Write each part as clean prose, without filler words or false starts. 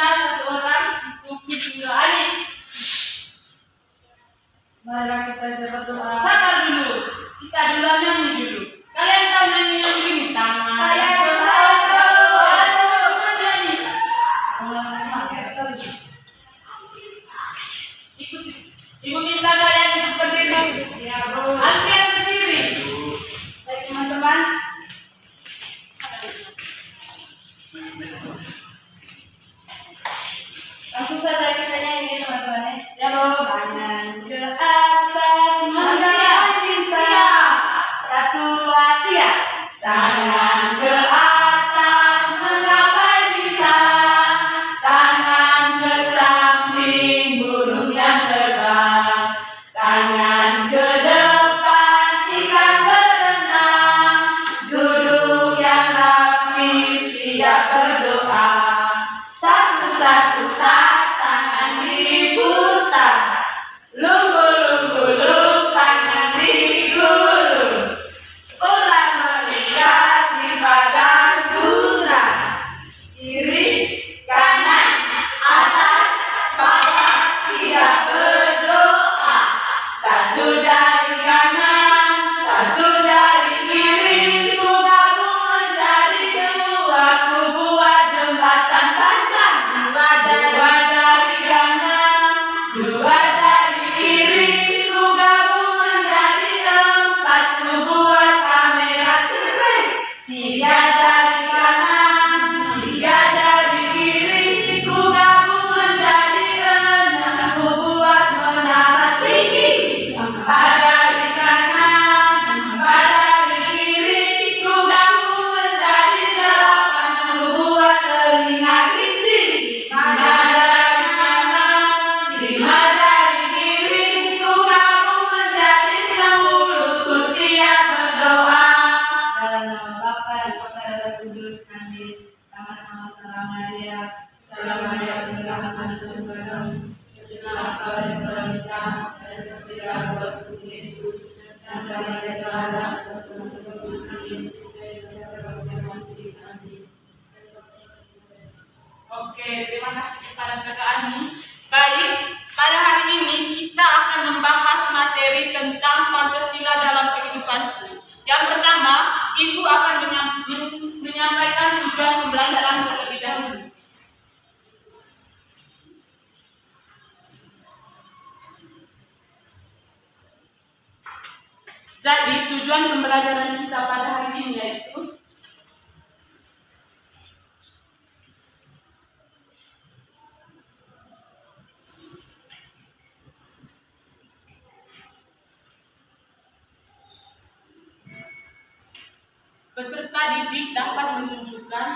Pancasila satu orang untuk video Alif. Marilah kita berdoa. Sabar dulu, kita dulu nyanyi dulu. Kalian tahu nyanyi yang begini? Tangan. Saya nyanyi. semangat. Ikuti. Ibu minta kalian ikut berdiri. Ya, Bu. Alfian berdiri. Baik, teman-teman. Langsung saja kita nyanyi, teman-teman. Ya, Bu. Tangan ke atas menggapai bintang. 1, 2, 3. Tangan ke atas menggapai bintang. Tangan ke samping burung yang terbang. Tangan ke depan ikan berenang. Duduk yang rapi siap berdoa. Takut-takut tangan diputar. Lunggu-lunggu tangan digulung. Orang melihat di padang gurang. Kiri, kanan, atas, bawah siap berdoa. 1 jari kanan, 1 jari kiri, ku gabung menjadi 2. Ku buat jembatan panjang. 2 jari kanan, 2 jari kiri, ku gabung menjadi 4. Ku buat kamera cekrek. 3 jari kanan, 3 jari kiri, ku gabung menjadi 6. Ku buat menara tinggi. 4 jari kanan, 4 jari kiri, ku gabung menjadi 8. Ku buat telinga kelinci. 5 jari kanan, 5 jari kiri, ku gabung menjadi 10. Ku siap berdoa. Dalam nama Bapa dan Putra dan Roh Kudus, amin. Sama-sama salam Maria. Salam Maria, penuh rahmat Tuhan Yesus. Terpujilah Engkau di antara wanita, dan terpujilah buah tubuhmu Yesus. Santa Maria Clara, amin. Oke, terima kasih kepada Kakak Ani. Baik, pada hari ini kita akan membahas materi tentang Pancasila dalam kehidupanku. Yang pertama, Ibu akan menyampaikan tujuan pembelajaran terlebih dahulu. Jadi, tujuan pembelajaran kita pada hari ini yaitu peserta didik dapat menunjukkan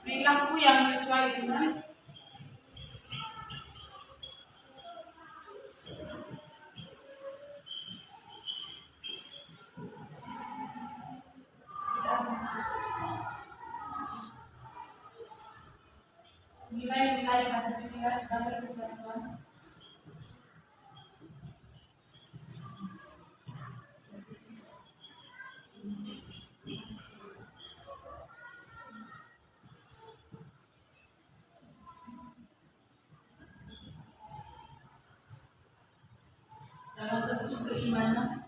perilaku yang sesuai dengan nilai-nilai Pancasila sebagai kesatuan. Dalam bentuk keimanan.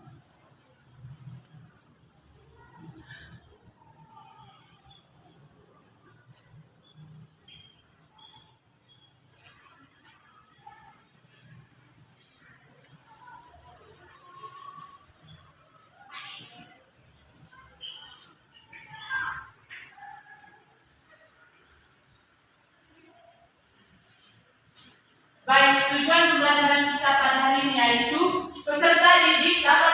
Baik, tujuan pembelajaran kita pada hari ini yaitu peserta didik dapat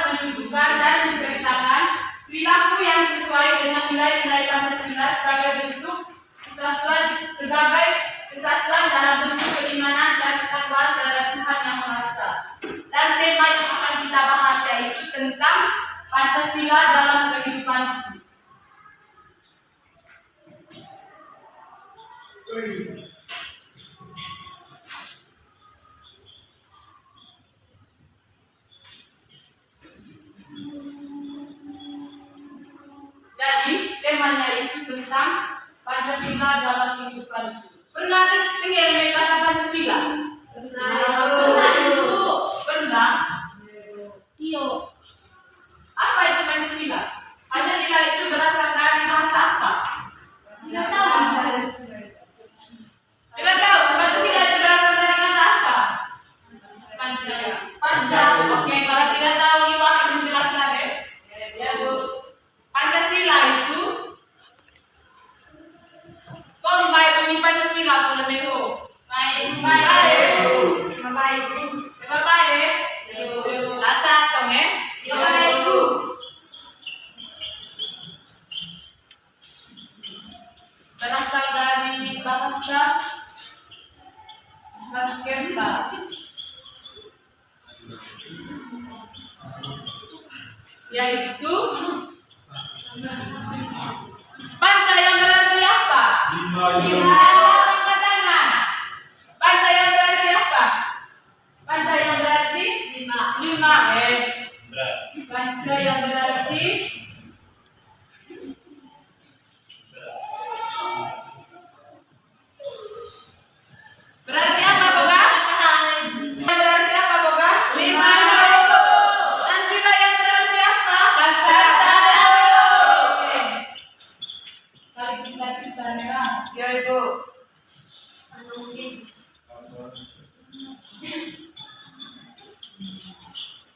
Pancasila dalam kehidupanku. Jadi temanya itu tentang Pancasila dalam kehidupanku. Pernah dengar kata Pancasila? Pernah? Iyo. Apa itu Pancasila? Pancasila itu berasal dari bahasa apa? Tidak tahu. Tidak tahu. Pancasila itu berasal dari kata apa? Pancasila. Oke, kalau tidak tahu Ibu akan menjelaskan ya. Ya Bu. Pancasila itu baik bunyi Pancasila pun lebih baik. Cacat dong ya. Berasal dari bahasa Sanskerta. Yaitu bangsa yang berarti apa? Angkat tangan. Bangsa yang berarti apa? Bangsa yang berarti lima. Bangsa yang berarti berarti apa Boga? Berarti apa Boga? Pancasila yang berarti apa? Oke. Kali kita merah. Ya Ibu.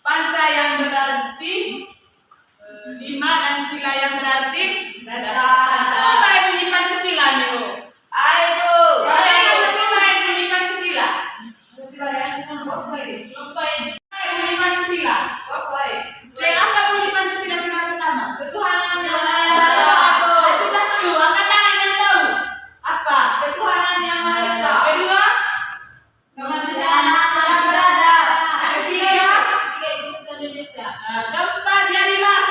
Panca yang berarti lima dan sila yang berarti Dasar. apa yang bunyi Pancasila nih Bu? Ayo. Apa yang bunyi Pancasila? Apa yang bunyi Pancasila? Cek apa bunyi Pancasila sila pertama? Ketuhanan yang Satu, angkat tangan yang tahu. Apa? Ketuhanan yang Maha Esa. Kedua, Kemanusiaan yang beradab. ketiga, keempat, jadi mas.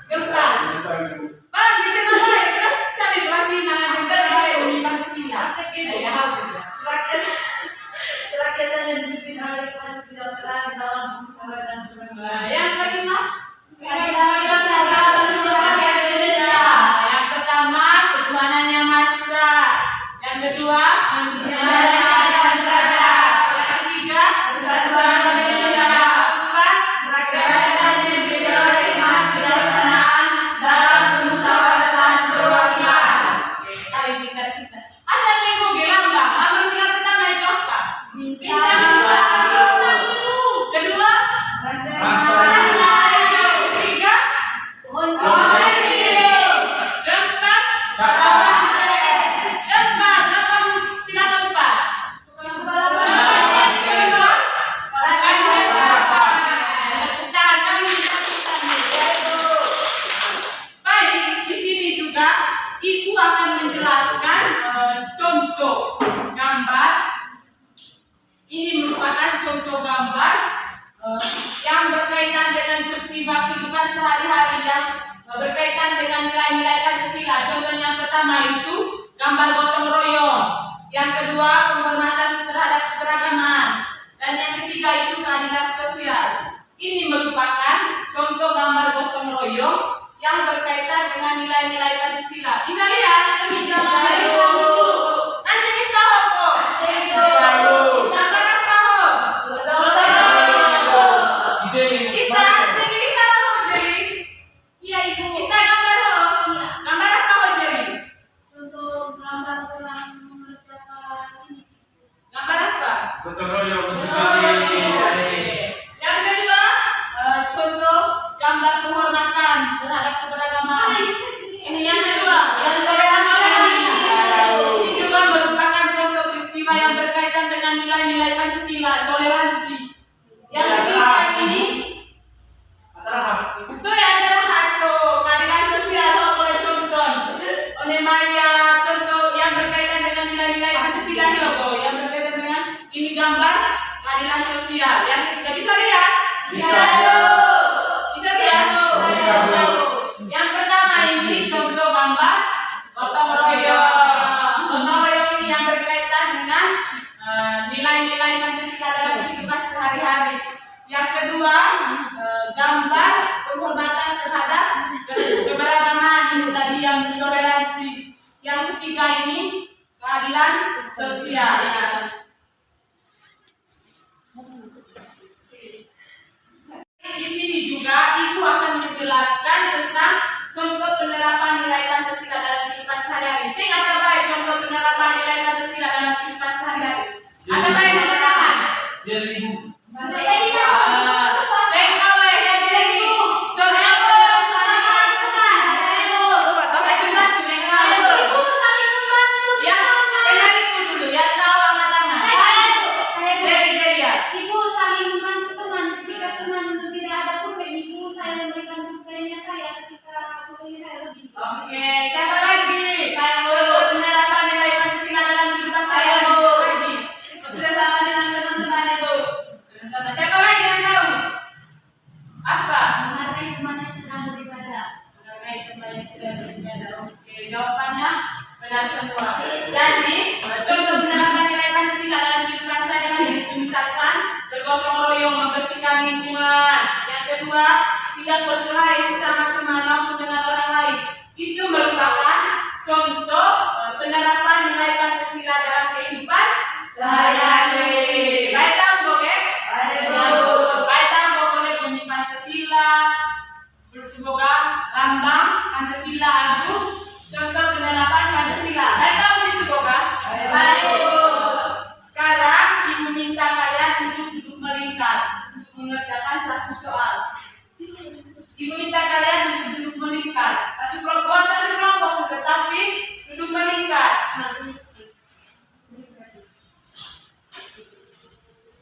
Keempat. Bang, kita baik. Kita bisa di kelas 5 aja. Kita baik bunyi Pancasila. Ya, hafal. Kerakyatan yang dipimpin oleh Tuhan tidak serang dalam usaha dan perubahan. Yang kelima, Rakyat Indonesia. yang pertama, ketuhanan yang Maha Esa. Yang kedua, Kemanusiaan yang beradab. yang ketiga, Persatuan Indonesia. keempat, Rakyat yang dipimpin oleh Tuhan kebijaksanaan dalam permusyawaratan perwakilan. kali kita. Asal minggu bilang bang, lambang sila pertama itu apa? Bintang. Kedua, ketiga, keempat, sila keempat. Kelima, tahan kali baik, di sini juga Ibu akan menjelaskan contoh gambar. Ini merupakan contoh gambar yang berkaitan dengan peristiwa kehidupan sehari-hari yang berkaitan dengan nilai-nilai Pancasila. Contoh yang pertama itu gambar gotong royong, yang kedua penghormatan terhadap keberagaman, dan yang ketiga itu keadilan sosial. Ini merupakan contoh gambar gotong royong yang berkaitan dengan nilai-nilai Pancasila. Bisa lihat? Nanti kita kok. Gambar apa? Kita tahu jadi. Iya Ibu. Kita gambar ho. Iya. Gambar apa ho jadi? Untuk gambar kedua, gambar penghormatan terhadap keberagaman ini tadi yang toleransi. Yang ketiga ini keadilan sosial. Di sini juga Ibu akan menjelaskan tentang contoh penerapan nilai Pancasila dalam kehidupan sehari-hari. Cek ada baik contoh penerapan nilai Pancasila dalam kehidupan sehari-hari. Ada baik yang katakan? Jadi Cek kau ya jadi. Contoh satu-satu yang tahu. Yang dengar Ibu dulu, yang tahu angkat tangan. Jadi ya. Ibu saling membantu teman ketika teman itu tidak ada pulpen. Ibu saya memberikan pulpennya saya ketika pulpennya saya lebih. Oke, siapa lagi? Contoh penerapan nilai Pancasila dalam kehidupan sehari-hari. Sudah sama dengan teman-teman Ibu. Siapa lagi yang tahu? Apa? Menghargai teman yang sedang beribadah. Menghargai teman yang sedang beribadah. Oke, jawabannya benar semua. Jadi, contoh penerapan nilai Pancasila dalam kehidupan sehari-hari itu misalkan bergotong royong membersihkan lingkungan. Yang kedua, tidak berkelahi sesama teman maupun dengan orang lain. Itu merupakan contoh penerapan nilai Pancasila dalam kehidupan sehari-hari. Baik tahu, Boge? Baik tahu, Boge bunyi Pancasila. Berboga lambang Pancasila aku contoh penerapan Pancasila. Baik tahu situ, Boga? Baik. Sekarang Ibu minta kalian duduk melingkar untuk mengerjakan satu soal. Ibu minta kalian duduk melingkar. Satu kelompok, tetapi duduk melingkar.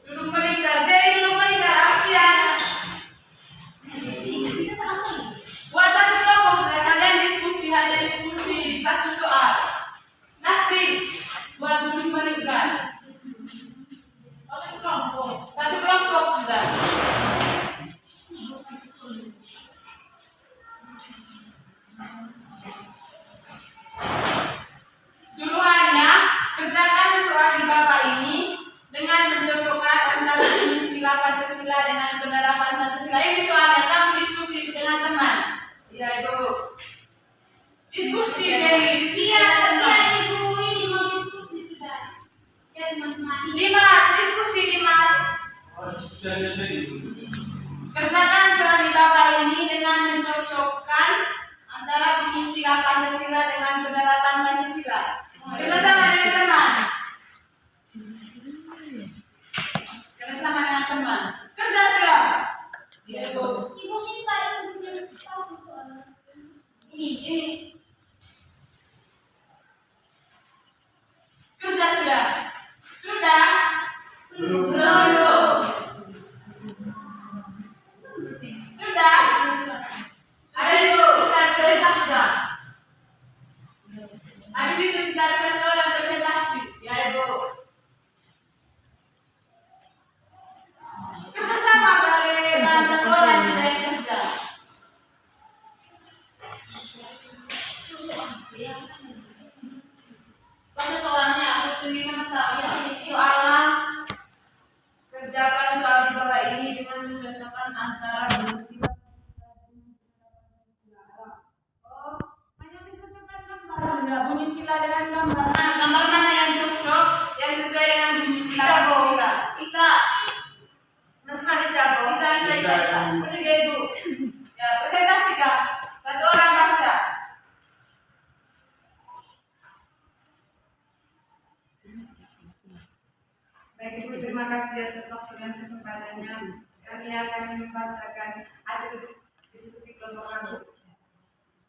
Duduk melingkar. Jadi duduk melingkar aja. Buat satu kelompok, supaya kalian diskusi, hanya diskusi satu soal. Nanti buat duduk melingkar. Satu kelompok sudah. Suruhannya, kerjakan soal di bawah ini dengan mencocokkan antara bunyi sila Pancasila dengan penerapan Pancasila. Ini soalnya kamu diskusi dengan teman. Iya Ibu. Diskusi dari diskusi Iya, dengan teman. Ibu ini mau diskusi sudah. Ya teman-teman. Dimas, diskusi Dimas. Kerjakan soal di bawah ini dengan mencocokkan antara bunyi sila Pancasila dengan penerapan Pancasila. Kerjasama dengan teman. Kerjasama dengan teman. Kerja sudah. Ya, Ibu. Ibu minta Ibu punya satu soal. Ini. Kerja sudah. Sudah. Belum. Sudah. Ada itu presentasi. Habis itu kita satu orang presentasi. Ya Ibu. Kerjasama boleh satu orang saya kerja. Pada soalnya aku tulis sama tahu ya. Soalnya kerjakan soal di bawah ini dengan mencocokkan antara bunyi sila. Oh, hanya dicocokkan gambar. Bunyi sila dengan gambar. Nah, gambar mana yang cocok, yang sesuai dengan bunyi sila Pancasila? Kita. Kita. Pergi Ibu. Ya, presentasi Kak. Satu orang baca. Baik Ibu, terima kasih atas waktu dan kesempatannya. Kami akan membacakan hasil diskusi kelompok kami.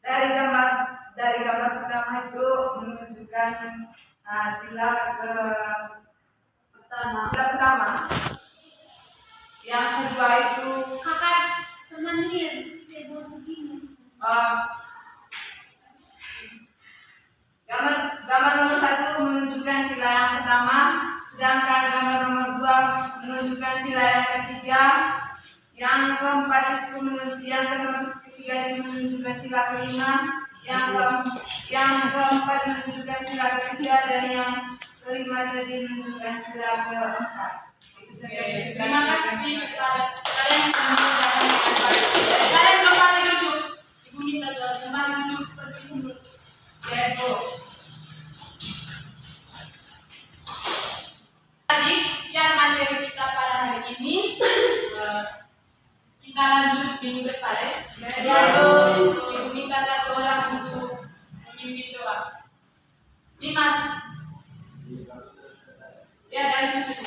Dari gambar pertama itu menunjukkan sila pertama. Yang kedua itu Kakak temannya Ibu begini. gambar nomor 1 menunjukkan sila yang pertama, sedangkan gambar nomor 2 menunjukkan sila yang ketiga. Yang keempat itu ketiga itu menunjukkan sila kelima, yang keempat menunjukkan sila ketiga, dan yang kelima tadi menunjukkan sila keempat. Itu saja. Terima kasih kepada kalian. Kita lanjut minggu depan ya. Ya. Ibu minta satu orang untuk memimpin doa. Dimas. Ya dari situ.